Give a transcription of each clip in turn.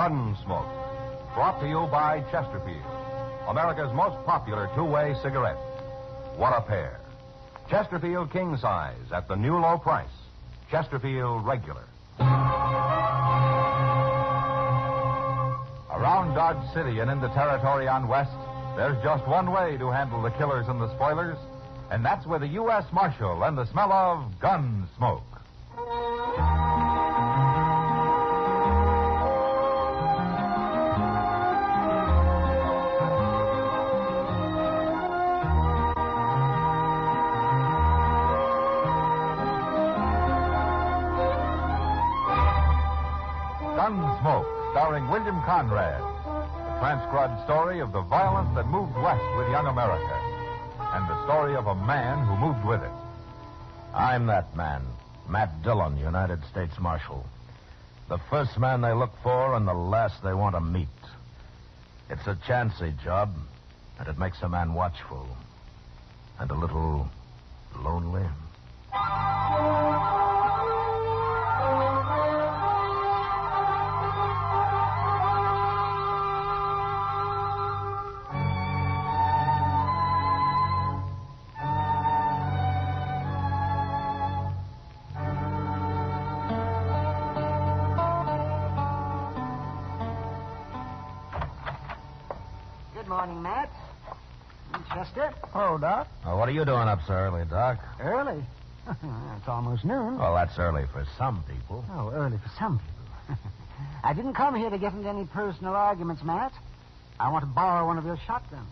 Gunsmoke. Brought to you by Chesterfield, America's most popular two-way cigarette. What a pair. Chesterfield King Size at the new low price. Chesterfield Regular. Around Dodge City and in the territory on West, there's just one way to handle the killers and the spoilers, and that's with a U.S. Marshal and the smell of Gunsmoke. Gunsmoke, starring William Conrad. The transcribed story of the violence that moved west with young America. And the story of a man who moved with it. I'm that man, Matt Dillon, United States Marshal. The first man they look for and the last they want to meet. It's a chancy job, and it makes a man watchful. And a little lonely. Good morning, Matt. Chester? Hello, Doc. Oh, what are you doing up so early, Doc? Early? It's almost noon. Well, that's early for some people. Oh, early for some people. I didn't come here to get into any personal arguments, Matt. I want to borrow one of your shotguns.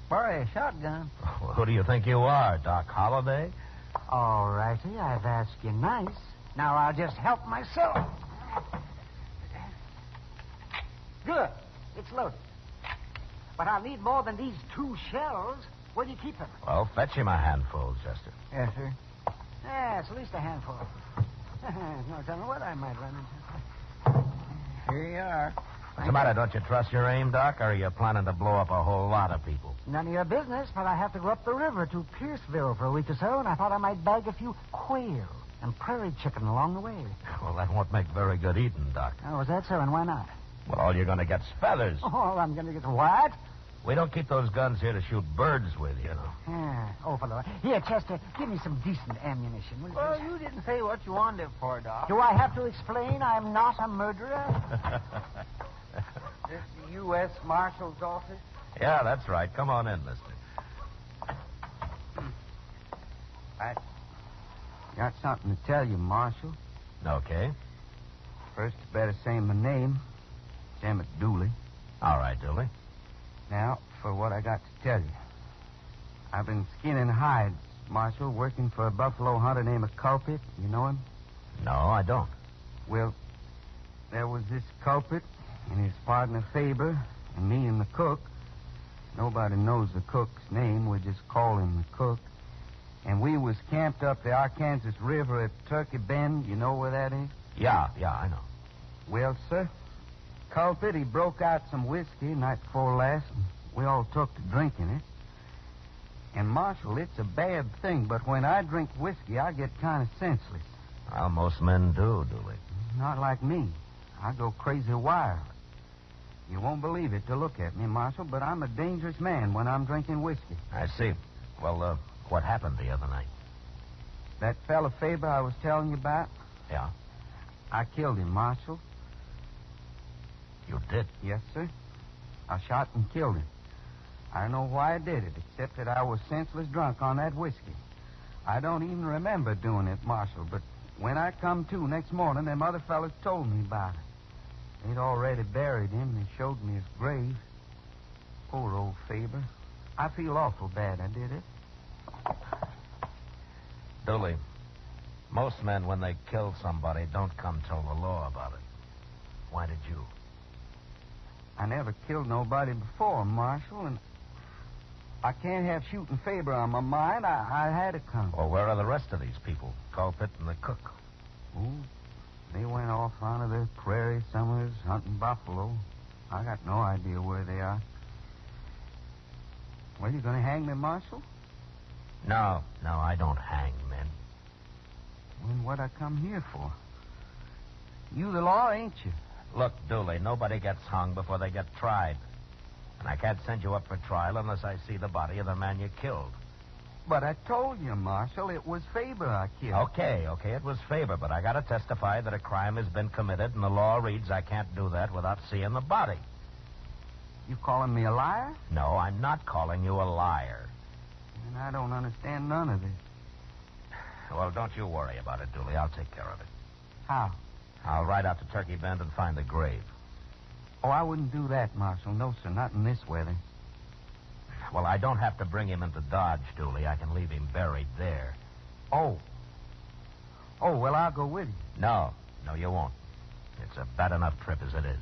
Borrow a shotgun. Well, who do you think you are, Doc Holliday? All righty, I've asked you nice. Now I'll just help myself. Good. It's loaded. But I'll need more than these 2 shells. Where do you keep them? Well, fetch him a handful, Chester. Yes, sir. Yeah, it's at least a handful. No telling what I might run into. Here you are. What's the matter? Don't you trust your aim, Doc? Or are you planning to blow up a whole lot of people? None of your business, but I have to go up the river to Pierceville for a week or so, and I thought I might bag a few quail and prairie chicken along the way. Well, that won't make very good eating, Doc. Oh, is that so? And why not? Well, all you're going to get's feathers. Oh, I'm going to get what? We don't keep those guns here to shoot birds with, you know. Yeah. Oh, fellow. Here, Chester, give me some decent ammunition. Will you Well, please? you didn't say what you wanted it for, Doc. Do I have to explain I'm not a murderer? This the U.S. Marshal's office? Yeah, that's right. Come on in, mister. I got something to tell you, Marshal. Okay. First, you better say my name. Sam Dooley. All right, Dooley. Now, for what I got to tell you. I've been skinning hides, Marshal, working for a buffalo hunter named Culprit. You know him? No, I don't. Well, there was this Culprit and his partner Faber and me and the cook. Nobody knows the cook's name. We just call him the cook. And we was camped up the Arkansas River at Turkey Bend. You know where that is? Yeah, I know. Well, sir, Culprit, he broke out some whiskey night before last, and we all took to drinking it. And, Marshal, it's a bad thing, but when I drink whiskey, I get kind of senseless. Well, most men do, Dooley. Not like me. I go crazy wild. You won't believe it to look at me, Marshal, but I'm a dangerous man when I'm drinking whiskey. I see. Well, what happened the other night? That fella Faber I was telling you about, Yeah? I killed him, Marshal. You did? Yes, sir. I shot and killed him. I don't know why I did it, except that I was senseless drunk on that whiskey. I don't even remember doing it, Marshal, but when I come to next morning, them other fellas told me about it. They'd already buried him. They showed me his grave. Poor old Faber. I feel awful bad I did it. Dooley, most men, when they kill somebody, don't come tell the law about it. Why did you? I never killed nobody before, Marshal, and I can't have shooting Faber on my mind. I had to come. Well, where are the rest of these people? Culprit and the cook. Oh, they went off onto the prairie somewhere hunting buffalo. I got no idea where they are. Well, you going to hang me, Marshal? No, I don't hang men. Then what I come here for? You the law, ain't you? Look, Dooley, nobody gets hung before they get tried. And I can't send you up for trial unless I see the body of the man you killed. But I told you, Marshal, it was Faber I killed. Okay, it was Faber, but I gotta testify that a crime has been committed, and the law reads I can't do that without seeing the body. You calling me a liar? No, I'm not calling you a liar. And I don't understand none of this. Well, don't you worry about it, Dooley. I'll take care of it. How? I'll ride out to Turkey Bend and find the grave. Oh, I wouldn't do that, Marshal. No, sir, not in this weather. Well, I don't have to bring him into Dodge, Dooley. I can leave him buried there. Oh. Oh, well, I'll go with you. No, you won't. It's a bad enough trip as it is.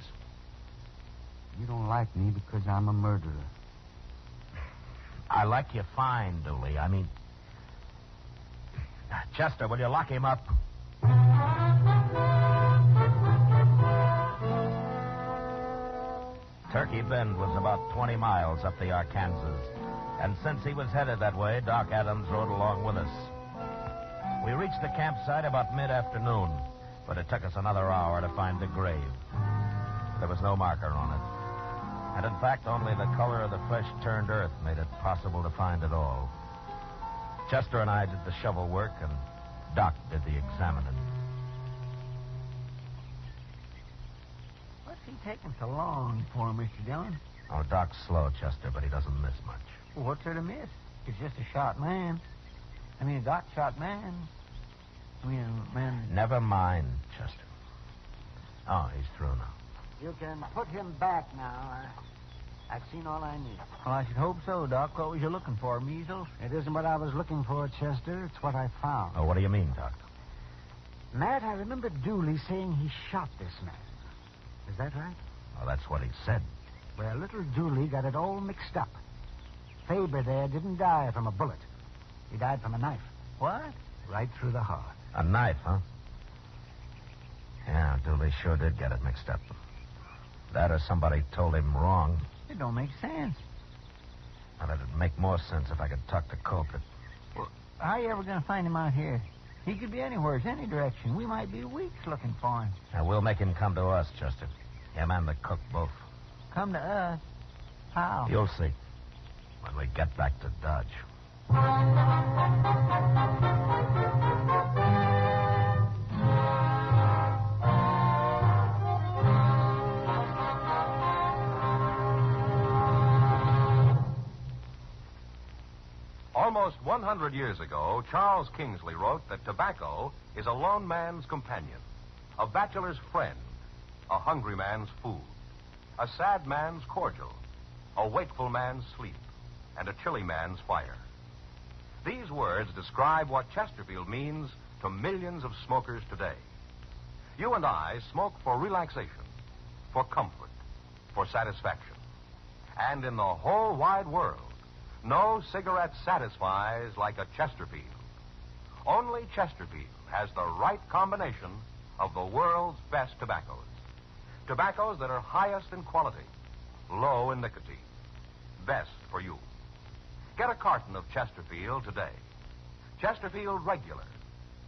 You don't like me because I'm a murderer. I like you fine, Dooley. I mean... Chester, will you lock him up? Turkey Bend was about 20 miles up the Arkansas, and since he was headed that way, Doc Adams rode along with us. We reached the campsite about mid-afternoon, but it took us another hour to find the grave. There was no marker on it. And in fact, only the color of the fresh-turned earth made it possible to find it all. Chester and I did the shovel work, and Doc did the examining. What's he taking so long for, Mr. Dillon? Oh, Doc's slow, Chester, but he doesn't miss much. Well, what's there to miss? He's just a shot man. I mean, a Doc shot man. I mean, a man... Never mind, Chester. Oh, he's through now. You can put him back now. I've seen all I need. Well, I should hope so, Doc. What was you looking for, measles? It isn't what I was looking for, Chester. It's what I found. Oh, what do you mean, Doc? Matt, I remember Dooley saying he shot this man. Is that right? Well, that's what he said. Well, little Dooley got it all mixed up. Faber there didn't die from a bullet. He died from a knife. What? Right through the heart. A knife, huh? Yeah, Dooley sure did get it mixed up. That or somebody told him wrong. It don't make sense. Well, it'd make more sense if I could talk the culprit. Well, how are you ever going to find him out here? He could be anywhere, any direction. We might be weeks looking for him. Now, we'll make him come to us, Chester. Him and the cook both. Come to us? How? You'll see. When we get back to Dodge. Almost 100 years ago, Charles Kingsley wrote that tobacco is a lone man's companion, a bachelor's friend, a hungry man's food, a sad man's cordial, a wakeful man's sleep, and a chilly man's fire. These words describe what Chesterfield means to millions of smokers today. You and I smoke for relaxation, for comfort, for satisfaction. And in the whole wide world, no cigarette satisfies like a Chesterfield. Only Chesterfield has the right combination of the world's best tobaccos. Tobaccos that are highest in quality, low in nicotine. Best for you. Get a carton of Chesterfield today. Chesterfield Regular.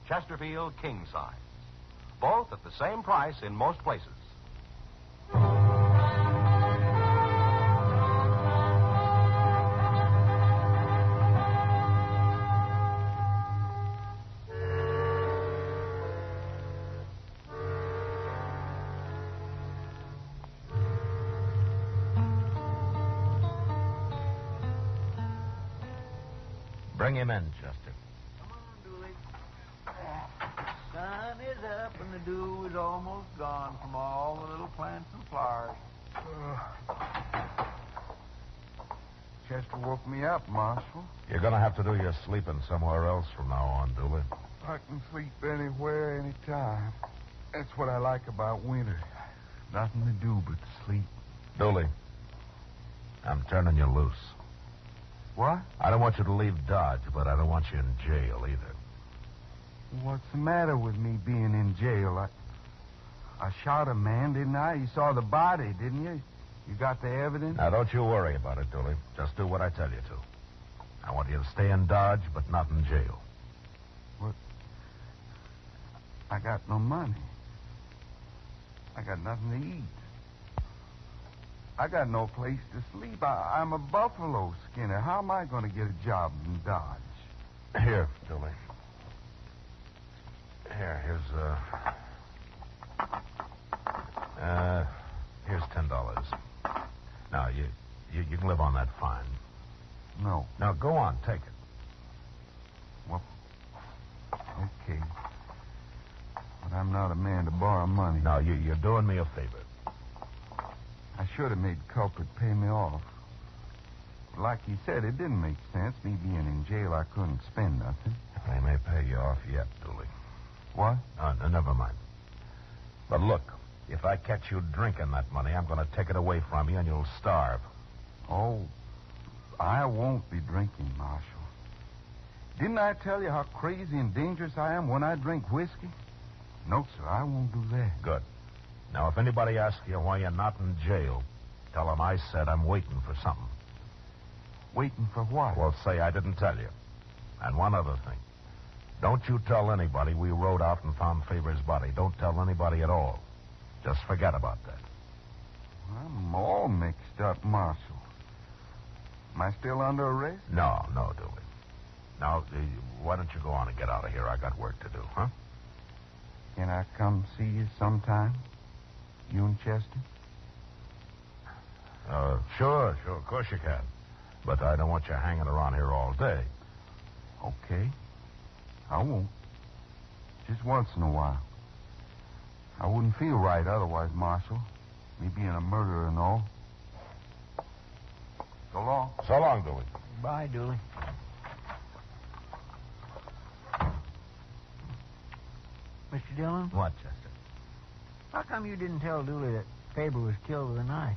Chesterfield King Size. Both at the same price in most places. Bring him in, Chester. Come on, Dooley. Sun is up and the dew is almost gone from all the little plants and flowers. Chester woke me up, Marshal. You're going to have to do your sleeping somewhere else from now on, Dooley. I can sleep anywhere, anytime. That's what I like about winter. Nothing to do but sleep. Dooley, I'm turning you loose. What? I don't want you to leave Dodge, but I don't want you in jail either. What's the matter with me being in jail? I shot a man, didn't I? You saw the body, didn't you? You got the evidence? Now, don't you worry about it, Dooley. Just do what I tell you to. I want you to stay in Dodge, but not in jail. What? I got no money. I got nothing to eat. I got no place to sleep. I'm a buffalo skinner. How am I going to get a job in Dodge? Here, Dooley. Here's $10. Now, you can live on that fine. No. Now, go on, take it. Well, okay. But I'm not a man to borrow money. Now, you're doing me a favor. I should have made Culprit pay me off. Like he said, it didn't make sense. Me being in jail, I couldn't spend nothing. They may pay you off yet, Dooley. What? Never mind. But look, if I catch you drinking that money, I'm going to take it away from you and you'll starve. Oh, I won't be drinking, Marshal. Didn't I tell you how crazy and dangerous I am when I drink whiskey? No, sir, I won't do that. Good. Now, if anybody asks you why you're not in jail, tell them I said I'm waiting for something. Waiting for what? Well, say I didn't tell you. And one other thing. Don't you tell anybody we rode out and found Faber's body. Don't tell anybody at all. Just forget about that. I'm all mixed up, Marshal. Am I still under arrest? No, Dooley. Now, why don't you go on and get out of here? I got work to do, huh? Can I come see you sometime? You and Chester? Sure. Of course you can. But I don't want you hanging around here all day. Okay. I won't. Just once in a while. I wouldn't feel right otherwise, Marshal. Me being a murderer and all. So long. So long, Dooley. Bye, Dooley. Mr. Dillon? What, Chester? How come you didn't tell Dooley that Faber was killed with a knife?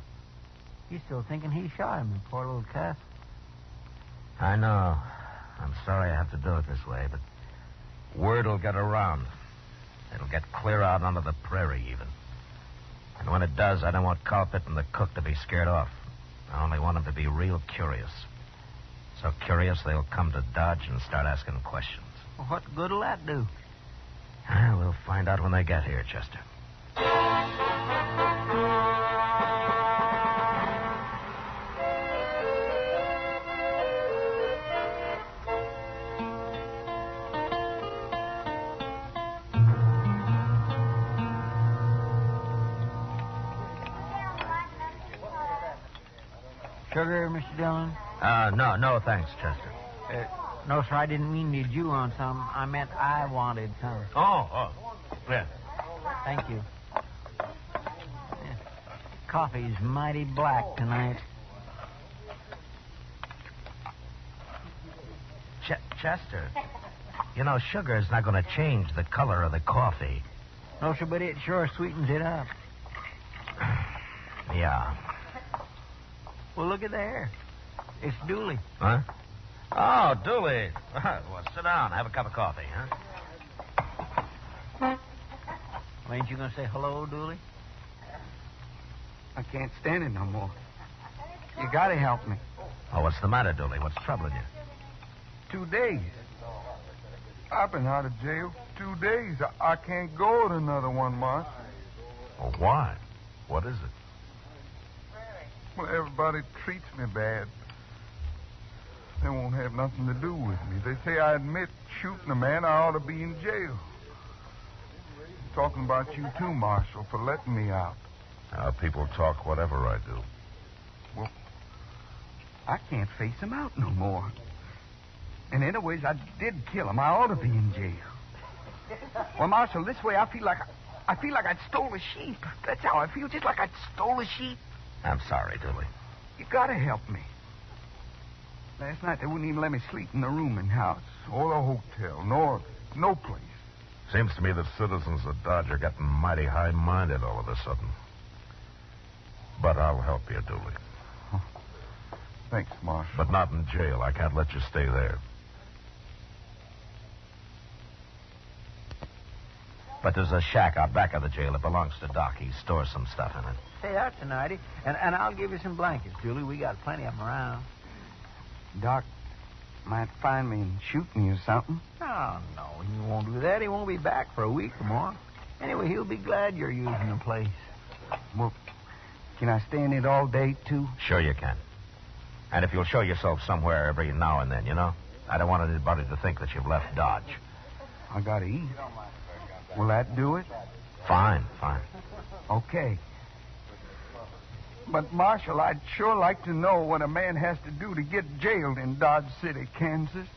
He's still thinking he shot him in poor little Castle. I know. I'm sorry I have to do it this way, but word will get around. It'll get clear out onto the prairie, even. And when it does, I don't want Culprit and the cook to be scared off. I only want them to be real curious. So curious, they'll come to Dodge and start asking questions. Well, what good'll that do? We'll find out when they get here, Chester. Sugar, Mr. Dillon? No, thanks, Chester. No, sir, I didn't mean to you on some. I meant I wanted some. Oh. Yeah. Thank you. Yeah. Coffee's mighty black tonight. Chester, you know, sugar's not going to change the color of the coffee. No, sir, but it sure sweetens it up. Yeah. Well, look at there. It's Dooley. Huh? Oh, Dooley. Well, sit down. Have a cup of coffee, huh? Well, ain't you going to say hello, Dooley? I can't stand it no more. You gotta help me. Oh, what's the matter, Dooley? What's troubling you? 2 days. I've been out of jail 2 days. I can't go to another one, Mark. Oh, why? What is it? Well, everybody treats me bad. They won't have nothing to do with me. They say I admit shooting a man, I ought to be in jail. Talking about you too, Marshal, for letting me out. People talk whatever I do. Well, I can't face him out no more. And anyways, I did kill him. I ought to be in jail. Well, Marshal, this way I feel like I'd stole a sheep. That's how I feel, just like I'd stole a sheep. I'm sorry, Dooley. You gotta help me. Last night they wouldn't even let me sleep in the room in house. Or the hotel. No place. Seems to me that citizens of Dodge are getting mighty high-minded all of a sudden. But I'll help you, Dooley. Thanks, Marshal. But not in jail. I can't let you stay there. But there's a shack out back of the jail. It belongs to Doc. He stores some stuff in it. Say, that's a nighty. And I'll give you some blankets, Dooley. We got plenty of them around. Doc might find me and shoot me or something. Oh, no, he won't do that. He won't be back for a week or more. Anyway, he'll be glad you're using the place. Well, can I stay in it all day, too? Sure you can. And if you'll show yourself somewhere every now and then, you know? I don't want anybody to think that you've left Dodge. I gotta eat. Will that do it? Fine. Okay. But, Marshal, I'd sure like to know what a man has to do to get jailed in Dodge City, Kansas.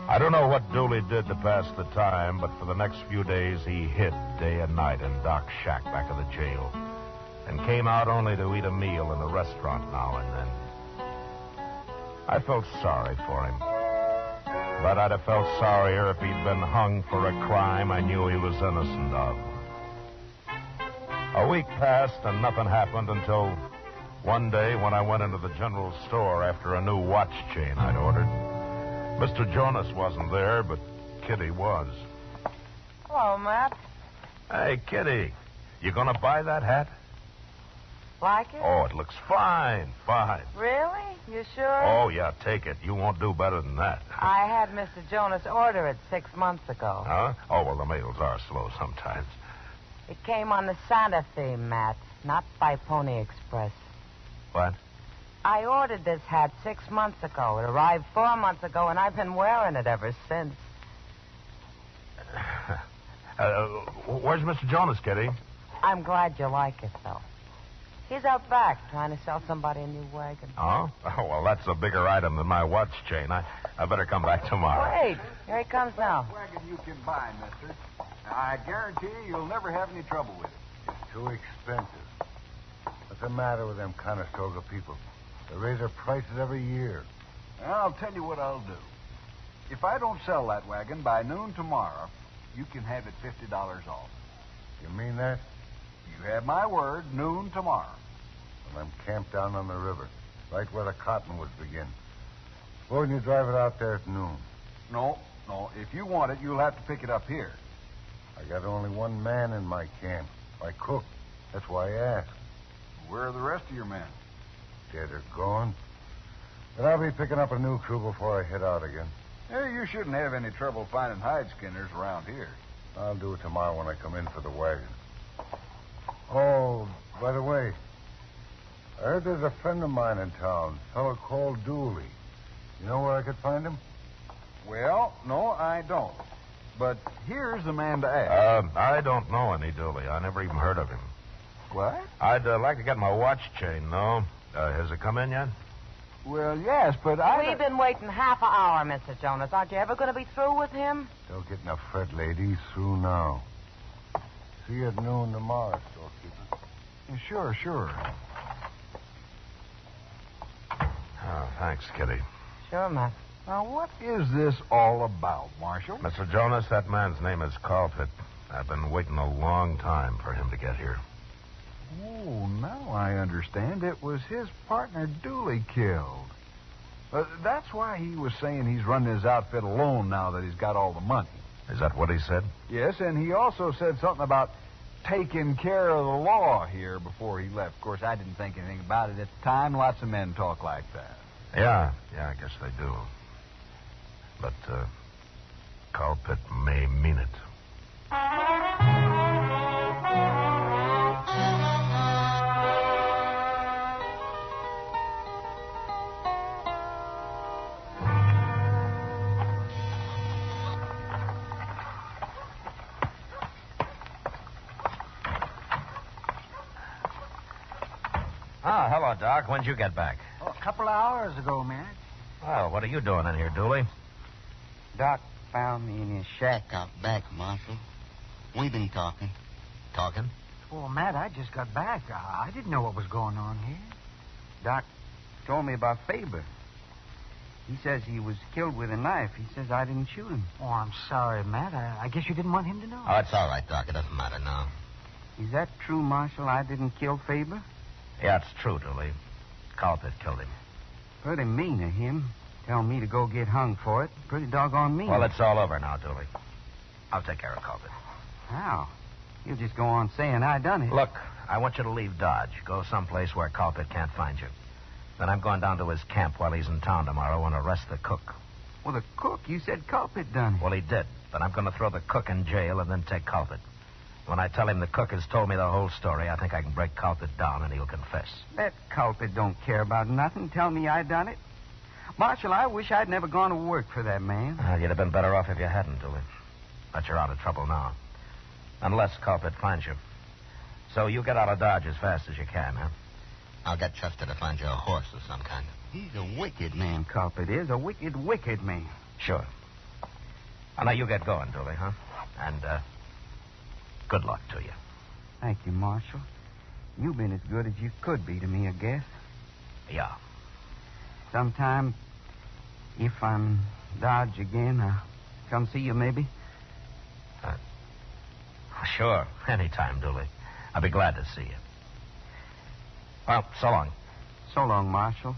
I don't know what Dooley did to pass the time, but for the next few days he hid day and night in Doc's shack back of the jail and came out only to eat a meal in a restaurant now and then. I felt sorry for him, but I'd have felt sorrier if he'd been hung for a crime I knew he was innocent of. A week passed and nothing happened until one day when I went into the general store after a new watch chain I'd ordered. Mr. Jonas wasn't there, but Kitty was. Hello, Matt. Hey, Kitty, you gonna buy that hat? Like it? Oh, it looks fine. Really? You sure? Oh, yeah, take it. You won't do better than that. I had Mr. Jonas order it 6 months ago. Huh? Oh, well, the mails are slow sometimes. It came on the Santa Fe, Matt, not by Pony Express. What? I ordered this hat 6 months ago. It arrived 4 months ago, and I've been wearing it ever since. Where's Mr. Jonas, Kitty? I'm glad you like it, though. He's out back trying to sell somebody a new wagon. Oh? Oh, well, that's a bigger item than my watch chain. I better come back tomorrow. Wait, here he comes now. Wagon you can buy, mister. Now, I guarantee you'll never have any trouble with it. It's too expensive. What's the matter with them Conestoga people? They raise their prices every year. And I'll tell you what I'll do. If I don't sell that wagon by noon tomorrow, you can have it $50 off. You mean that? You have my word, noon tomorrow. Well, I'm camped down on the river, right where the cottonwoods begin. Suppose you drive it out there at noon. No. If you want it, you'll have to pick it up here. I got only one man in my camp, my cook. That's why I asked. Where are the rest of your men? Dead or gone. But I'll be picking up a new crew before I head out again. Hey, you shouldn't have any trouble finding hide skinners around here. I'll do it tomorrow when I come in for the wagon. Oh, by the way, I heard there's a friend of mine in town, a fellow called Dooley. You know where I could find him? Well, no, I don't. But here's the man to ask. I don't know any Dooley. I never even heard of him. What? I'd like to get my watch chain, though. Has it come in yet? Well, yes, but We've been waiting half an hour, Mr. Jonas. Aren't you ever going to be through with him? Don't get in a fret, lady. He's through now. See you at noon tomorrow, storekeeper. Sure. Oh, thanks, Kitty. Sure, Matt. Now, what is this all about, Marshal? Mr. Jonas, that man's name is Colpitt. I've been waiting a long time for him to get here. Oh, now I understand. It was his partner Dooley killed. That's why he was saying he's running his outfit alone now that he's got all the money. Is that what he said? Yes, and he also said something about taking care of the law here before he left. Of course, I didn't think anything about it at the time. Lots of men talk like that. Yeah, I guess they do. But, Colpitt may mean it. Oh, hello, Doc. When'd you get back? Oh, a couple of hours ago, Matt. Well, what are you doing in here, Dooley? Doc found me in his shack out back, Marshal. We've been talking. Talking? Well, Matt, I just got back. I didn't know what was going on here. Doc told me about Faber. He says he was killed with a knife. He says I didn't shoot him. Oh, I'm sorry, Matt. I guess you didn't want him to know. Oh, it's all right, Doc. It doesn't matter now. Is that true, Marshal? I didn't kill Faber? Yeah, it's true, Dooley. Colpitt killed him. Pretty mean of him. Tell me to go get hung for it. Pretty doggone mean. Well, it's all over now, Dooley. I'll take care of Colpitt. How? You'll just go on saying I done it. Look, I want you to leave Dodge. Go someplace where Colpitt can't find you. Then I'm going down to his camp while he's in town tomorrow and arrest the cook. Well, the cook, you said Culpit done it. Well, he did. But I'm going to throw the cook in jail and then take Culpet. When I tell him the cook has told me the whole story, I think I can break Culpet down and he'll confess. That culprit don't care about nothing. Tell me I done it. Marshal, I wish I'd never gone to work for that man. Well, you'd have been better off if you hadn't, Dooley. But you're out of trouble now. Unless Culpet finds you. So you get out of Dodge as fast as you can, huh? I'll get Chester to find you a horse of some kind. He's a wicked man, culprit is. A wicked, wicked man. Sure. Well, now you get going, Dooley, huh? And, good luck to you. Thank you, Marshal. You've been as good as you could be to me, I guess. Yeah. Sometime, if I'm Dodge again, I'll come see you, maybe. Sure. Anytime, Dooley. I'll be glad to see you. Well, so long. So long, Marshal.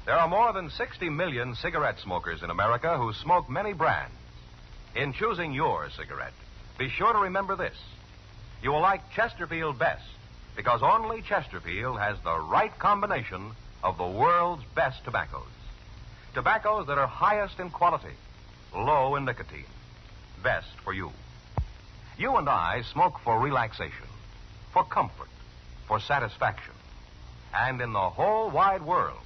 There are more than 60 million cigarette smokers in America who smoke many brands. In choosing your cigarette, be sure to remember this. You will like Chesterfield best because only Chesterfield has the right combination of the world's best tobaccos. Tobaccos that are highest in quality, low in nicotine, best for you. You and I smoke for relaxation, for comfort, for satisfaction. And in the whole wide world,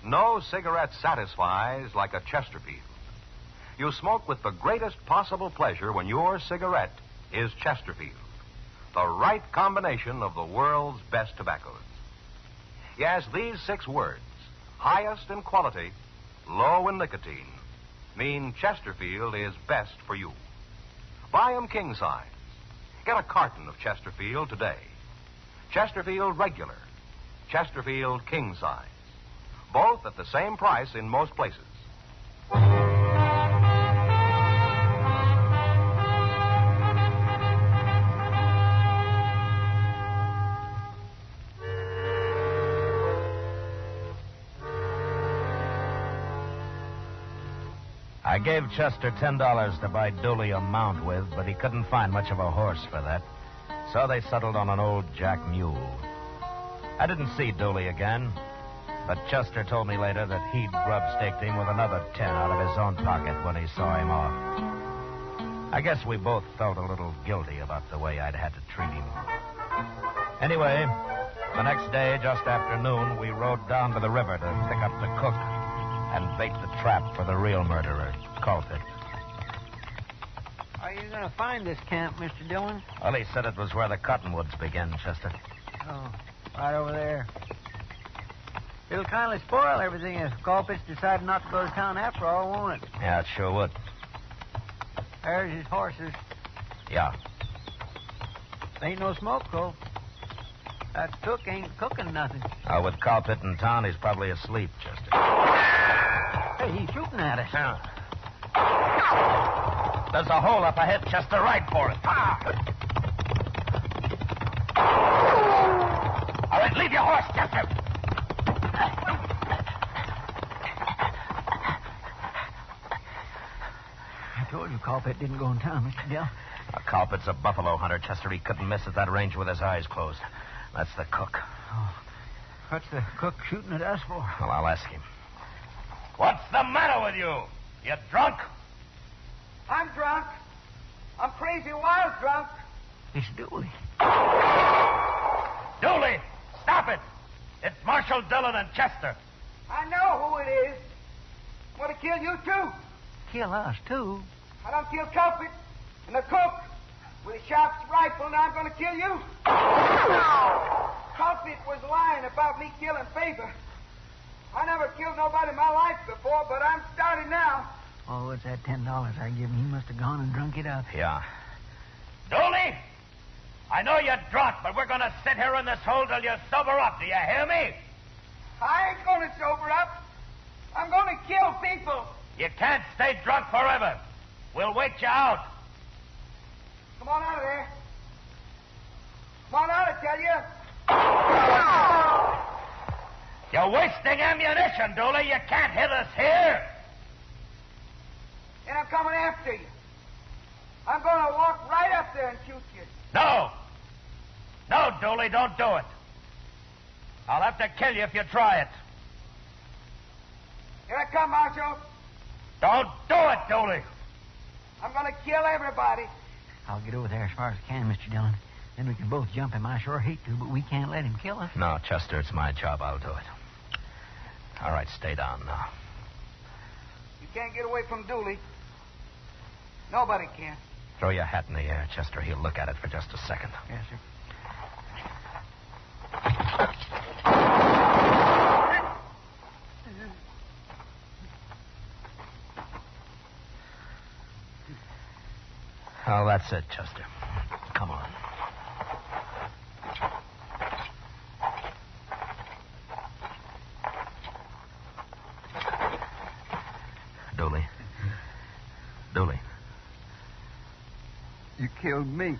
no cigarette satisfies like a Chesterfield. You smoke with the greatest possible pleasure when your cigarette is Chesterfield, the right combination of the world's best tobaccos. Yes, these 6 words, highest in quality, low in nicotine, mean Chesterfield is best for you. Buy 'em king size. Get a carton of Chesterfield today. Chesterfield regular, Chesterfield king size. Both at the same price in most places. I gave Chester $10 to buy Dooley a mount with, but he couldn't find much of a horse for that. So they settled on an old jack mule. I didn't see Dooley again, but Chester told me later that he'd grub-staked him with another 10 out of his own pocket when he saw him off. I guess we both felt a little guilty about the way I'd had to treat him. Anyway, the next day, just after noon, we rode down to the river to pick up the cook and bait the trap for the real murderer, Culpet. Are you going to find this camp, Mr. Dillon? Well, he said it was where the cottonwoods begin, Chester. Oh, right over there. It'll kind of spoil everything if Culpet's decided not to go to town after all, won't it? Yeah, it sure would. There's his horses. Yeah. Ain't no smoke, though. That cook ain't cooking nothing. With Culpet in town, he's probably asleep, Chester. Hey, he's shooting at us. Yeah. There's a hole up ahead, Chester. Right for it. All right, leave your horse, Chester. I told you Culpet didn't go in town, Mr. Dill. Culpet's a buffalo hunter, Chester. He couldn't miss at that range with his eyes closed. That's the cook. Oh, what's the cook shooting at us for? Well, I'll ask him. What's the matter with you? You drunk? I'm drunk. I'm crazy wild drunk. It's Dooley. Dooley, stop it. It's Marshal Dillon and Chester. I know who it is. Want to kill you, too. Kill us, too? I don't kill Culpet and the cook with a sharp rifle, and I'm going to kill you. Culpet was lying about me killing Faber. I never killed nobody in my life before, but I'm starting now. Oh, it's that $10 I give him. He must have gone and drunk it up. Yeah. Dooley, I know you're drunk, but we're going to sit here in this hole till you sober up. Do you hear me? I ain't going to sober up. I'm going to kill people. You can't stay drunk forever. We'll wait you out. Come on out of there. Come on out, I tell you. You're wasting ammunition, Dooley. You can't hit us here. Yeah, then I'm coming after you. I'm going to walk right up there and shoot you. No! No, Dooley, don't do it. I'll have to kill you if you try it. Here I come, Marshal. Don't do it, Dooley. I'm going to kill everybody. I'll get over there as far as I can, Mr. Dillon. Then we can both jump him. I sure hate to, but we can't let him kill us. No, Chester, it's my job. I'll do it. All right, stay down now. You can't get away from Dooley. Nobody can. Throw your hat in the air, Chester. He'll look at it for just a second. Yes, sir. Oh, that's it, Chester. Come on. Dooley. Dooley. You killed me.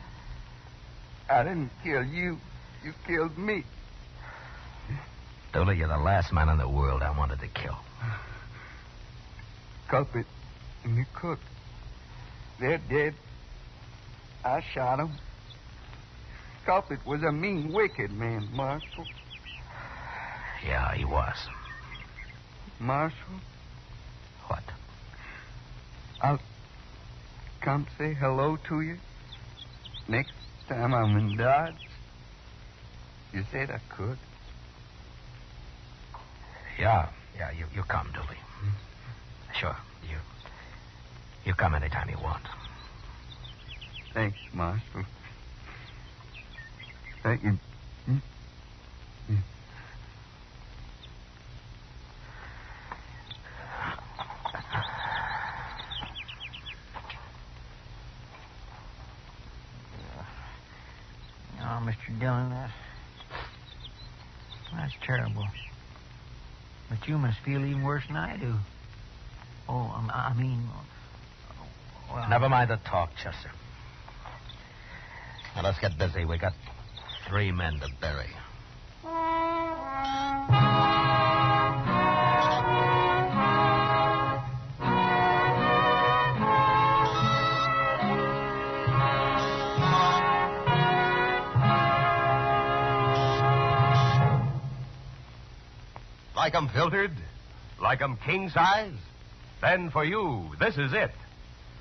I didn't kill you. You killed me. Dooley, you're the last man in the world I wanted to kill. Culprit and the cook. They're dead. I shot them. Culprit was a mean, wicked man, Marshal. Yeah, he was. Marshal? What? I'll come say hello to you next time I'm in Dodge. You said I could. Yeah, you come, Dooley. Sure, you come anytime you want. Thanks, Marshal. Thank you. Oh, Mr. Dillon, that's terrible. But you must feel even worse than I do. Oh, I mean... Well... Never mind the talk, Chester. Now, let's get busy. We got 3 men to bury. Like 'em filtered? Like 'em king size? Then for you, this is it.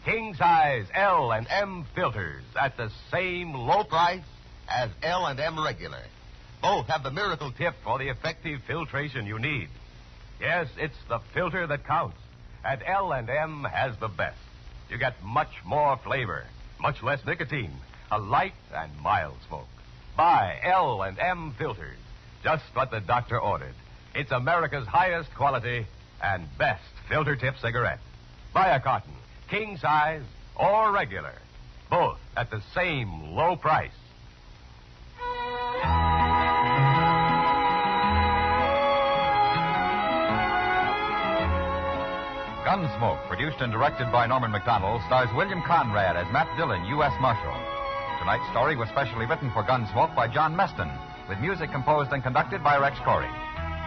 King size L and M filters at the same low price as L and M regular. Both have the miracle tip for the effective filtration you need. Yes, it's the filter that counts. And L and M has the best. You get much more flavor, much less nicotine, a light and mild smoke. Buy L and M filters. Just what the doctor ordered. It's America's highest quality and best filter tip cigarette. Buy a carton, king size or regular. Both at the same low price. Gunsmoke, produced and directed by Norman MacDonnell, stars William Conrad as Matt Dillon, U.S. Marshal. Tonight's story was specially written for Gunsmoke by John Meston, with music composed and conducted by Rex Corey.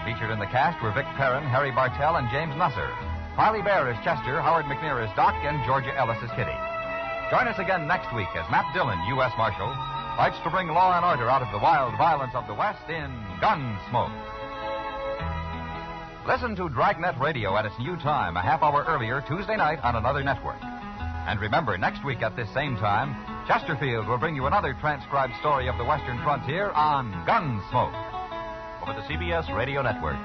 Featured in the cast were Vic Perrin, Harry Bartell, and James Nusser. Parley Baer is Chester, Howard McNear is Doc, and Georgia Ellis is Kitty. Join us again next week as Matt Dillon, U.S. Marshal, fights to bring law and order out of the wild violence of the West in Gunsmoke. Listen to Dragnet Radio at its new time, a half hour earlier, Tuesday night on another network. And remember, next week at this same time, Chesterfield will bring you another transcribed story of the Western frontier on Gunsmoke. Over the CBS Radio Network.